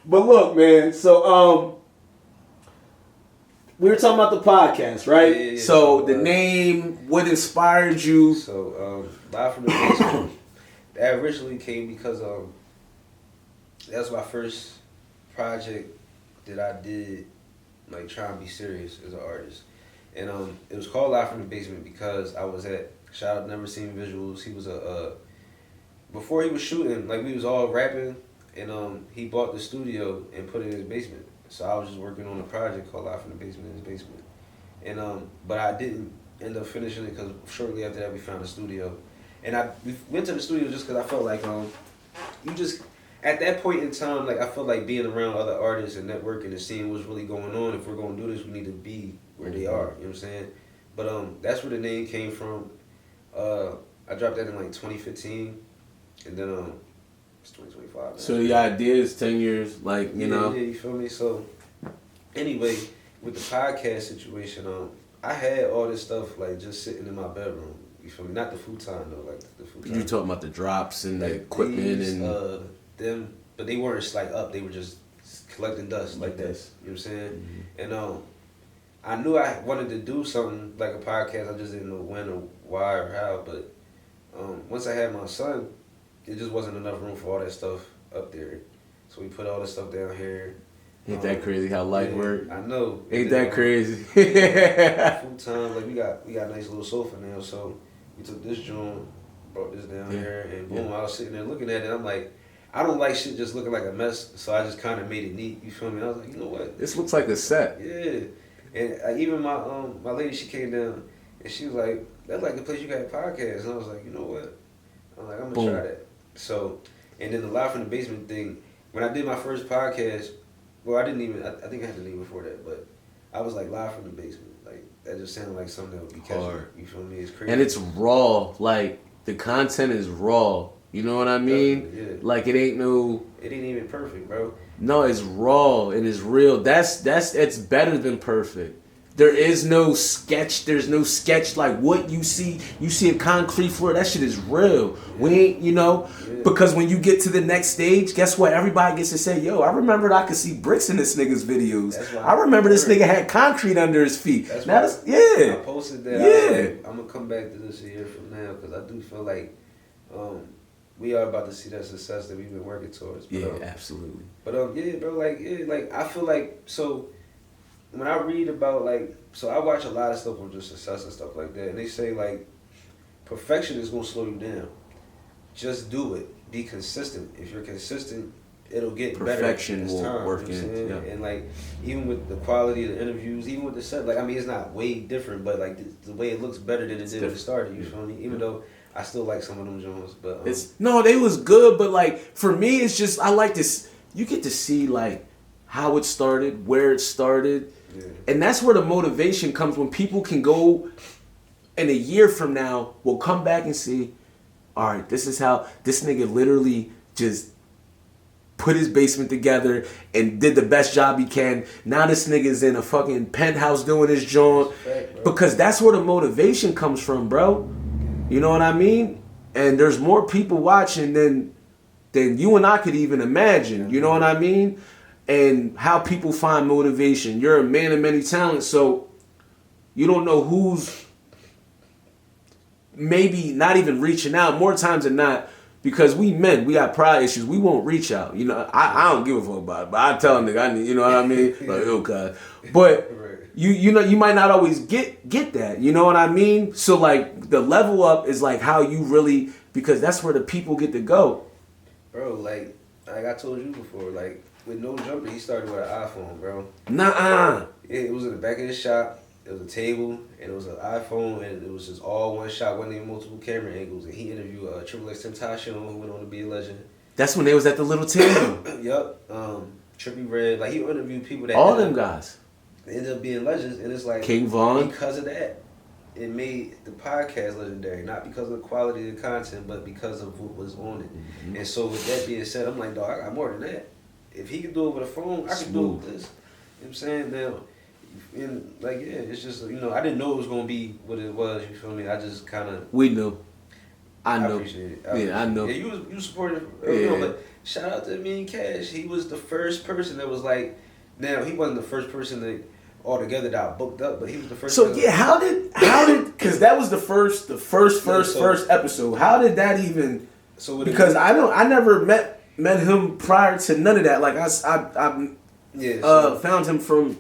But look, man. So we were talking about the podcast, right? Yeah. So the name, what inspired you? So Live from the Basement. That originally came because that was my first project that I did, like trying to be serious as an artist. And it was called Live from the Basement because I was at shout out Never Seen Visuals. He was before he was shooting, like we was all rapping, and he bought the studio and put it in his basement. So I was just working on a project called Live from the Basement in his basement. And but I didn't end up finishing it because shortly after that we found a studio. And we went to the studio just because I felt like you just at that point in time, like I felt like being around other artists and networking and seeing what's really going on. If we're gonna do this, we need to be where they are. You know what I'm saying? But that's where the name came from. I dropped that in like 2015, and then it's 2025. So the idea is 10 years, like you know. Yeah, you feel me? So anyway, with the podcast situation, I had all this stuff like just sitting in my bedroom. You feel me? Not the futon though, like the futon. You talking about the drops and the equipment these, and them, but they weren't like up. They were just collecting dust like this. You know what I'm saying? Mm-hmm. And I knew I wanted to do something like a podcast. I just didn't know when or why or how. But once I had my son, it just wasn't enough room for all that stuff up there. So we put all this stuff down here. Ain't that crazy how life work? I know. Ain't that crazy? Full time, like we got a nice little sofa now. So we took this joint, brought this down here, and boom, I was sitting there looking at it. I'm like, I don't like shit just looking like a mess, so I just kind of made it neat. You feel me? I was like, you know what? This looks like a set. Yeah. And even my lady, she came down and she was like, "That's like the place you got a podcast." And I was like, you know what? I'm like, I'm gonna try that. So, and then the Live from the Basement thing. When I did my first podcast, well, I didn't even. I think I had to leave before that, but I was like Live from the Basement. Like that just sounded like something that would be catchy. You feel me? It's crazy. And it's raw. Like the content is raw. You know what I mean? Yeah. Like it ain't no. It ain't even perfect, bro. No, it's raw and it's real. That's it's better than perfect. There is no sketch. There's no sketch like what you see. You see a concrete floor. That shit is real. We ain't, you know, because when you get to the next stage, guess what? Everybody gets to say, "Yo, I remembered I could see bricks in this nigga's videos. I remember this nigga had concrete under his feet." I posted that. Yeah, I'm gonna come back to this a year from now because I do feel like we are about to see that success that we've been working towards. But, absolutely. But yeah, bro, like I feel like so. When I read about so I watch a lot of stuff on just success and stuff like that, and they say like perfection is gonna slow you down. Just do it. Be consistent. If you're consistent, it'll get Perfection better. will time, work you know in. Yeah. And like even with the quality of the interviews, even with the set, like I mean, it's not way different, but like the way it looks better than it did when it started. You feel me? Even though I still like some of them Jones, but it's no, they was good, but like for me, it's just I like this. You get to see like how it started, where it started. Yeah. And that's where the motivation comes when people can go in a year from now, will come back and see, all right, this is how this nigga literally just put his basement together and did the best job he can. Now this nigga's in a fucking penthouse doing his joint. Because that's where the motivation comes from, bro. You know what I mean? And there's more people watching than you and I could even imagine. You know what I mean? And how people find motivation. You're a man of many talents, so you don't know who's maybe not even reaching out more times than not, because we men, we got pride issues. We won't reach out. You know, I don't give a fuck about it, but I tell a nigga, I need, you know what I mean? Like, okay. But you know, you might not always get that. You know what I mean? So like the level up is like how you really, because that's where the people get to go. Bro, like I told you before, like with No Jumper, he started with an iPhone, bro. Nuh-uh. It was in the back of the shop. It was a table, and it was an iPhone, and it was just all one shot, wasn't even multiple camera angles. And he interviewed Triple X Temptation, who went on to be a legend. That's when they was at the little table. Yup. Trippie Red. Like, he interviewed people that... all them guys. They ended up being legends, and it's like... King Von. Because of that, it made the podcast legendary. Not because of the quality of the content, but because of what was on it. Mm-hmm. And so with that being said, I'm like, dog, I got more than that. If he could do it with a phone, I could do it with this. You know what I'm saying? Now, and like, yeah, it's just, you know, I didn't know it was going to be what it was, you feel me? I just kind of... We knew. I know. appreciate it. I know. Yeah, you was supportive. But shout out to me and Cash. He was the first person that was like. Now he wasn't the first person that altogether that I booked up, but he was the first. So yeah, how did? Because that was the first episode. How did that even? So because I never met him prior to none of that. Like I found him from.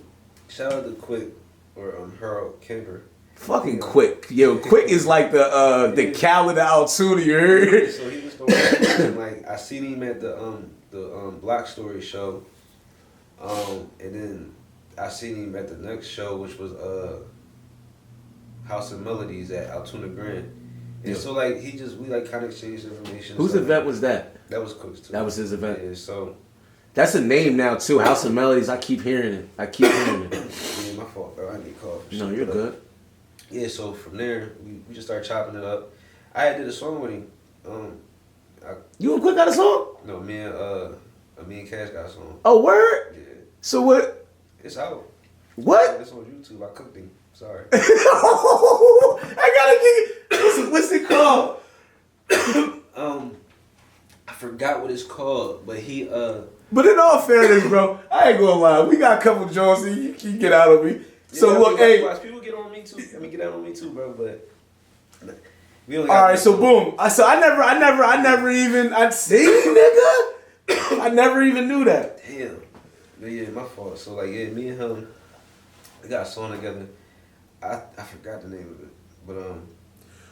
Shout out to Quick or Harold Kemper. Fucking Quick, yo, Quick is like the Cal of the Altoona. You heard? So he was the one. Like I seen him at the Block Story show, and then I seen him at the next show, which was House of Melodies at Altoona Grand. And so like we like kind of exchanged information. Whose event was that? That was Cook's too. That was his event. Yeah, so that's a name now too. House of Melodies. I keep hearing it. Yeah, my fault, bro. I need coffee. No, you're good. Yeah, so from there we just started chopping it up. I did a song with him. You and Quick got a song? No, me and Cash got a song. Oh, word? Yeah. So what? It's out. What? It's on YouTube. I cooked him. Sorry. I gotta get. What's it called? I forgot what it's called, but he But in all fairness, bro, I ain't gonna lie. We got a couple Jones that you can get out of me. So yeah, look, hey. People get on me too. I mean, get out on me too, bro. But we only all right, so boom. So I never even I'd seen nigga. I never even knew that. Damn. But yeah, my fault. So like, yeah, me and him, we got a song together. I forgot the name of it, but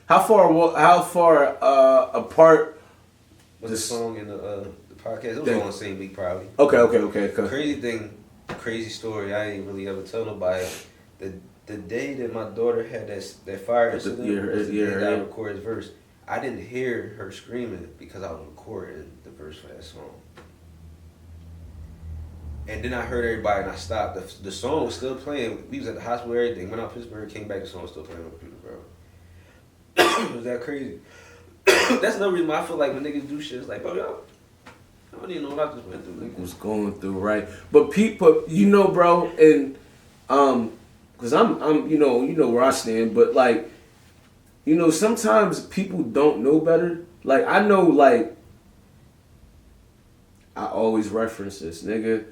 how far apart was the song in the podcast? It was on the same week probably. Okay. Crazy story. I ain't really ever tell nobody. The day that my daughter had that fire incident was the day that I recorded his verse. I didn't hear her screaming because I was recording the verse for that song. And then I heard everybody and I stopped. The song was still playing. We was at the hospital, everything. Went out to Pittsburgh, came back, the song was still playing on the computer, bro. Was that crazy? That's another reason why I feel like when niggas do shit, it's like, bro, yo, I don't even know what I just went through. Nigga. Was going through, right? But people, you know, bro, and cause I'm, you know where I stand. But like, you know, sometimes people don't know better. Like I know, like I always reference this, nigga.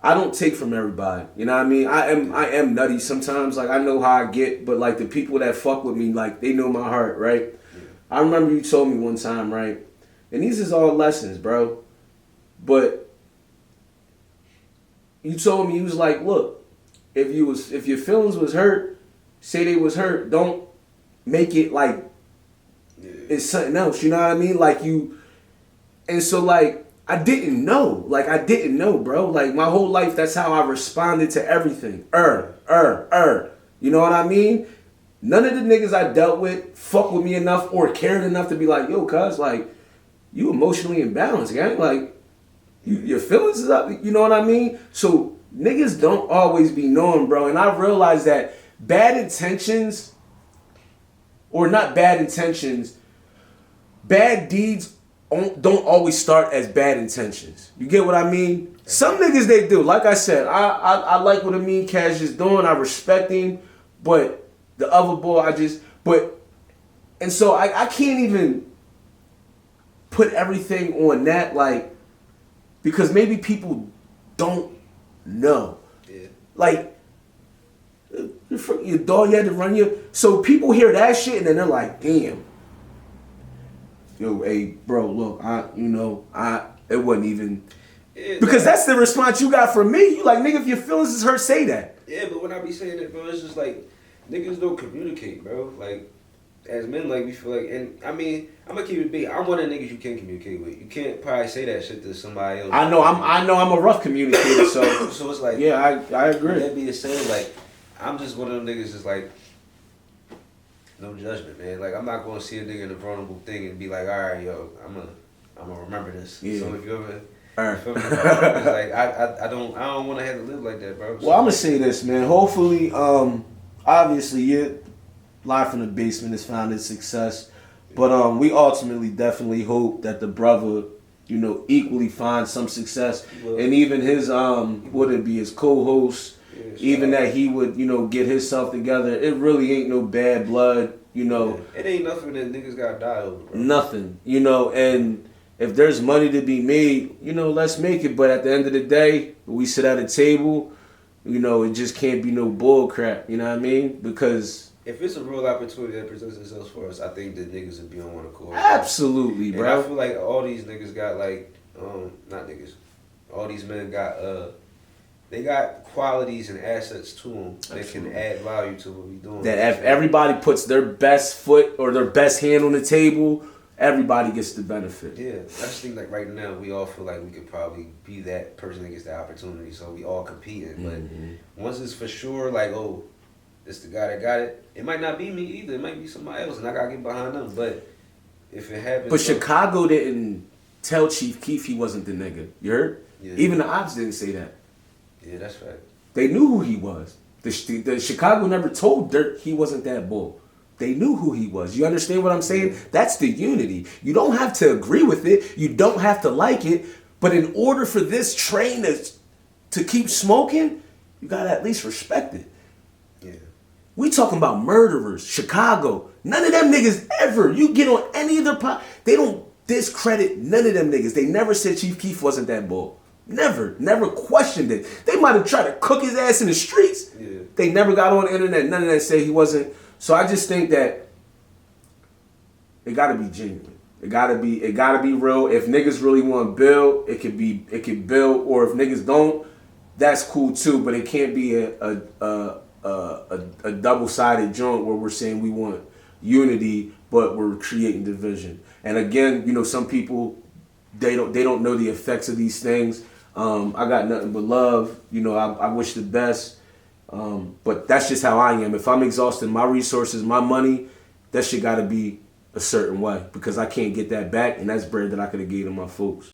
I don't take from everybody. You know what I mean? I am nutty sometimes. Like I know how I get, but like the people that fuck with me, like they know my heart, right? Yeah. I remember you told me one time, right? And these is all lessons, bro. But you told me, you was like, look, if your feelings was hurt, say they was hurt. Don't make it like it's something else. You know what I mean? Like you, and so like. I didn't know, bro. Like my whole life, that's how I responded to everything. You know what I mean? None of the niggas I dealt with fuck with me enough or cared enough to be like, yo, cuz, like, you emotionally imbalanced, gang. Like, your feelings is up. You know what I mean? So niggas don't always be knowing, bro. And I realized that bad intentions, or not bad intentions, bad deeds don't always start as bad intentions. You get what I mean? Some niggas, they do. Like I said, I like what Amin Cash is doing. I respect him. But the other boy, and so I can't even put everything on that, like, because maybe people don't know. Yeah. Like, your dog, you had to run your, so people hear that shit and then they're like, damn. Yo, hey, bro, look, it wasn't even, because that's the response you got from me. You like, nigga, if your feelings is hurt, say that. Yeah, but when I be saying that, bro, it's just like, niggas don't communicate, bro. Like, as men, like, we feel like, and I mean, I'm gonna keep it big. I'm one of the niggas you can't communicate with. You can't probably say that shit to somebody else. I know I'm a rough communicator, so. So it's like, yeah, I agree. That being said, like, I'm just one of them niggas that's like, no judgment, man. Like, I'm not gonna see a nigga in a vulnerable thing and be like, all right, yo, I'm gonna remember this. Yeah. So if you ever, feel me, it's like I don't want to have to live like that, bro. Well, I'm gonna say this, man. Hopefully, obviously, your Live from the Basement has found its success, but we ultimately definitely hope that the brother, you know, equally finds some success, and even his would it be his co-host. Even that he would, you know, get himself together. It really ain't no bad blood. You know, it ain't nothing that niggas gotta die over, bro. Nothing, you know, and if there's money to be made, you know, let's make it. But at the end of the day, we sit at a table, you know, it just can't be no bull crap. You know what I mean? Because if it's a real opportunity that presents itself for us, I think the niggas would be on one accord. Absolutely, bro. And I feel like all these niggas got like, not niggas, all these men got they got qualities and assets to them that can add value to what we doing. That if everybody puts their best foot or their best hand on the table, everybody gets the benefit. Yeah, I just think like right now we all feel like we could probably be that person that gets the opportunity, so we all competing. But once it's for sure, like, oh, this the guy that got it, it might not be me either. It might be somebody else, and I gotta get behind them. But if it happens, but Chicago didn't tell Chief Keef he wasn't the nigga. You heard? Yeah. Even the ops didn't say that. Yeah, that's fact. They knew who he was. The Chicago never told Dirt he wasn't that bull. They knew who he was. You understand what I'm saying? That's the unity. You don't have to agree with it. You don't have to like it. But in order for this train to keep smoking, you gotta at least respect it. Yeah. We talking about murderers, Chicago. None of them niggas ever. You get on any of their they don't discredit none of them niggas. They never said Chief Keef wasn't that bull. Never questioned it. They might have tried to cook his ass in the streets. Yeah. They never got on the internet. None of that said he wasn't. So I just think that it gotta be genuine. It gotta be real. If niggas really want to build, it could build. Or if niggas don't, that's cool too. But it can't be a double-sided joint where we're saying we want unity, but we're creating division. And again, you know, some people they don't know the effects of these things. I got nothing but love. You know, I wish the best. But that's just how I am. If I'm exhausting my resources, my money, that shit got to be a certain way because I can't get that back, and that's bread that I could have gave to my folks.